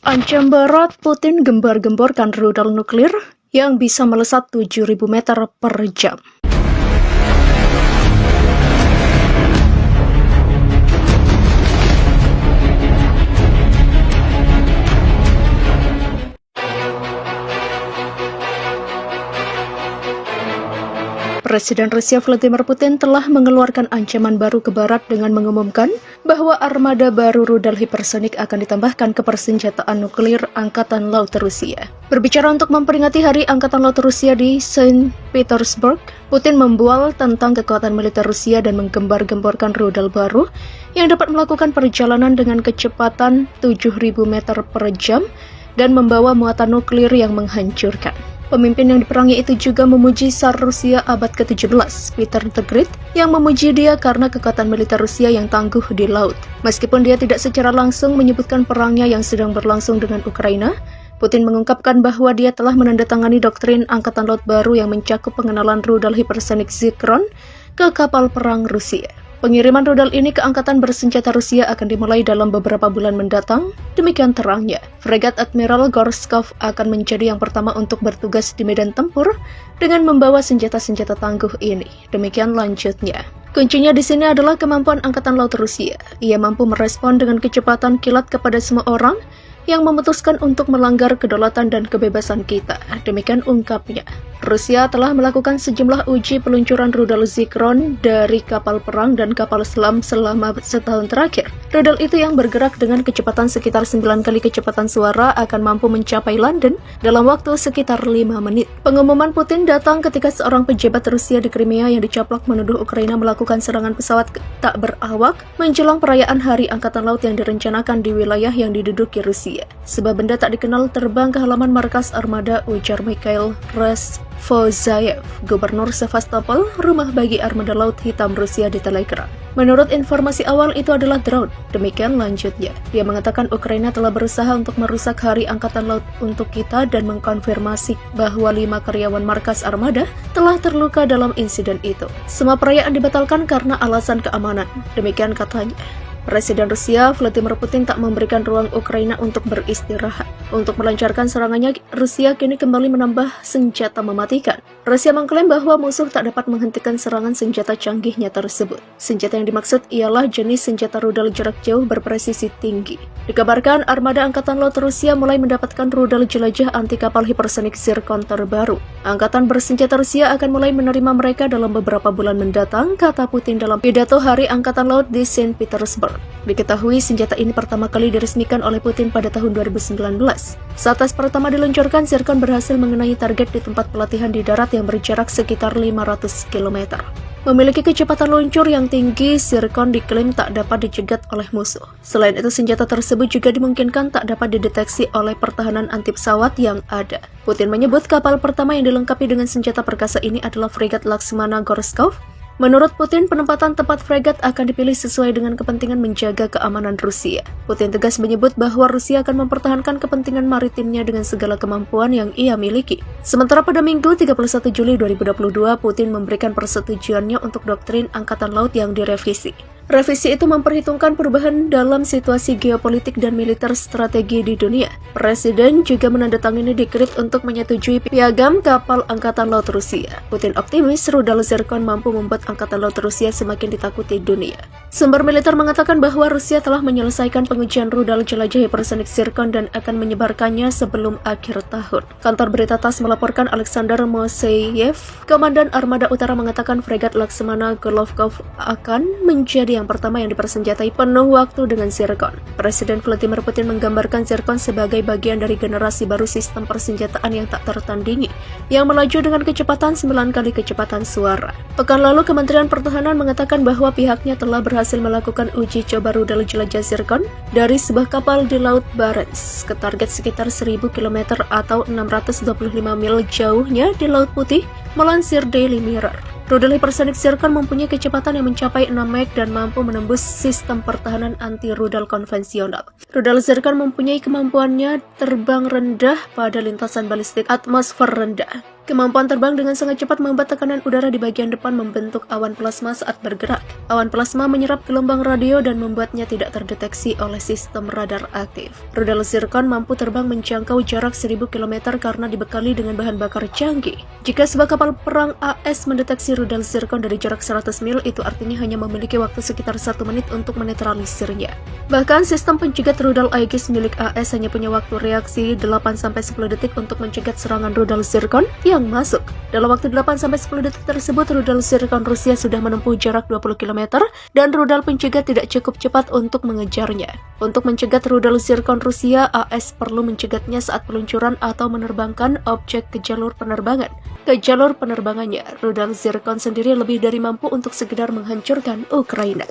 Ancam Barat, Putin gembar-gemborkan rudal nuklir yang bisa melesat 7.000 meter per jam. Presiden Rusia Vladimir Putin telah mengeluarkan ancaman baru ke Barat dengan mengumumkan bahwa armada baru rudal hipersonik akan ditambahkan ke persenjataan nuklir Angkatan Laut Rusia. Berbicara untuk memperingati Hari Angkatan Laut Rusia di Saint Petersburg, Putin membual tentang kekuatan militer Rusia dan menggembar-gemborkan rudal baru yang dapat melakukan perjalanan dengan kecepatan 7.000 meter per jam dan membawa muatan nuklir yang menghancurkan. Pemimpin yang diperangi itu juga memuji Tsar Rusia abad ke-17, Peter the Great, yang memuji dia karena kekuatan militer Rusia yang tangguh di laut. Meskipun dia tidak secara langsung menyebutkan perangnya yang sedang berlangsung dengan Ukraina, Putin mengungkapkan bahwa dia telah menandatangani doktrin Angkatan Laut baru yang mencakup pengenalan rudal hipersonik Zircon ke kapal perang Rusia. Pengiriman rudal ini ke angkatan bersenjata Rusia akan dimulai dalam beberapa bulan mendatang, demikian terangnya. Fregat Admiral Gorshkov akan menjadi yang pertama untuk bertugas di medan tempur dengan membawa senjata-senjata tangguh ini, demikian lanjutnya. Kuncinya di sini adalah kemampuan Angkatan Laut Rusia. Ia mampu merespon dengan kecepatan kilat kepada semua orang yang memutuskan untuk melanggar kedaulatan dan kebebasan kita, demikian ungkapnya. Rusia telah melakukan sejumlah uji peluncuran rudal Zircon dari kapal perang dan kapal selam selama setahun terakhir. Rudal itu yang bergerak dengan kecepatan sekitar 9 kali kecepatan suara akan mampu mencapai London dalam waktu sekitar 5 menit. Pengumuman Putin datang ketika seorang pejabat Rusia di Crimea yang dicaplok menuduh Ukraina melakukan serangan pesawat tak berawak menjelang perayaan Hari Angkatan Laut yang direncanakan di wilayah yang diduduki Rusia. Sebuah benda tak dikenal terbang ke halaman markas armada, ujar Mikhail Razvozayev, gubernur Sevastopol, rumah bagi armada laut hitam Rusia di Telegram. Menurut informasi awal itu adalah drone, demikian lanjutnya. Dia mengatakan Ukraina telah berusaha untuk merusak Hari Angkatan Laut untuk kita dan mengkonfirmasi bahwa 5 karyawan markas armada telah terluka dalam insiden itu. Semua perayaan dibatalkan karena alasan keamanan, demikian katanya. Presiden Rusia Vladimir Putin tak memberikan ruang Ukraina untuk beristirahat. Untuk melancarkan serangannya, Rusia kini kembali menambah senjata mematikan. Rusia mengklaim bahwa musuh tak dapat menghentikan serangan senjata canggihnya tersebut. Senjata yang dimaksud ialah jenis senjata rudal jarak jauh berpresisi tinggi. Dikabarkan armada Angkatan Laut Rusia mulai mendapatkan rudal jelajah anti kapal hipersonik Zircon terbaru. Angkatan bersenjata Rusia akan mulai menerima mereka dalam beberapa bulan mendatang, kata Putin dalam pidato Hari Angkatan Laut di Saint Petersburg. Diketahui senjata ini pertama kali diresmikan oleh Putin pada tahun 2019. Saat tes pertama diluncurkan, Zircon berhasil mengenai target di tempat pelatihan di darat yang berjarak sekitar 500 km. Memiliki kecepatan luncur yang tinggi, Zircon diklaim tak dapat dicegat oleh musuh. Selain itu, senjata tersebut juga dimungkinkan tak dapat dideteksi oleh pertahanan anti pesawat yang ada. Putin menyebut kapal pertama yang dilengkapi dengan senjata perkasa ini adalah fregat Lakshmana Gorshkov. Menurut Putin, penempatan tempat fregat akan dipilih sesuai dengan kepentingan menjaga keamanan Rusia. Putin tegas menyebut bahwa Rusia akan mempertahankan kepentingan maritimnya dengan segala kemampuan yang ia miliki. Sementara pada Minggu 31 Juli 2022, Putin memberikan persetujuannya untuk doktrin Angkatan Laut yang direvisi. Revisi itu memperhitungkan perubahan dalam situasi geopolitik dan militer strategi di dunia. Presiden juga menandatangani dekret untuk menyetujui piagam kapal Angkatan Laut Rusia. Putin optimis rudal Zircon mampu membuat Angkatan Laut Rusia semakin ditakuti dunia. Sumber militer mengatakan bahwa Rusia telah menyelesaikan pengujian rudal jelajah hipersonik Zircon dan akan menyebarkannya sebelum akhir tahun. Kantor berita TASS melaporkan Alexander Moiseyev, Komandan Armada Utara, mengatakan fregat Lakshmana Gorshkov akan menjadi yang pertama yang dipersenjatai penuh waktu dengan Zircon. Presiden Vladimir Putin menggambarkan Zircon sebagai bagian dari generasi baru sistem persenjataan yang tak tertandingi, yang melaju dengan kecepatan 9 kali kecepatan suara. Pekan lalu, Kementerian Pertahanan mengatakan bahwa pihaknya telah berhasil melakukan uji coba rudal jelajah Zircon dari sebuah kapal di Laut Barents ke target sekitar 1000 km atau 625 mil jauhnya di Laut Putih, melansir Daily Mirror. Rudal hipersonik Zircon mempunyai kecepatan yang mencapai 6 Mach dan mampu menembus sistem pertahanan anti-rudal konvensional. Rudal Zircon mempunyai kemampuannya terbang rendah pada lintasan balistik atmosfer rendah. Kemampuan terbang dengan sangat cepat membuat tekanan udara di bagian depan membentuk awan plasma saat bergerak. Awan plasma menyerap gelombang radio dan membuatnya tidak terdeteksi oleh sistem radar aktif. Rudal zirkon mampu terbang menjangkau jarak 1000 km karena dibekali dengan bahan bakar canggih. Jika sebuah kapal perang AS mendeteksi rudal zirkon dari jarak 100 mil, itu artinya hanya memiliki waktu sekitar 1 menit untuk menetralisirnya. Bahkan sistem pencegat rudal Aegis milik AS hanya punya waktu reaksi 8-10 detik untuk mencegat serangan rudal zirkon yang masuk. Dalam waktu 8-10 detik tersebut, rudal zirkon Rusia sudah menempuh jarak 20 km dan rudal pencegat tidak cukup cepat untuk mengejarnya. Untuk mencegat rudal zirkon Rusia, AS perlu mencegatnya saat peluncuran atau menerbangkan objek ke jalur penerbangan. Ke jalur penerbangannya, rudal zirkon sendiri lebih dari mampu untuk sekedar menghancurkan Ukraina.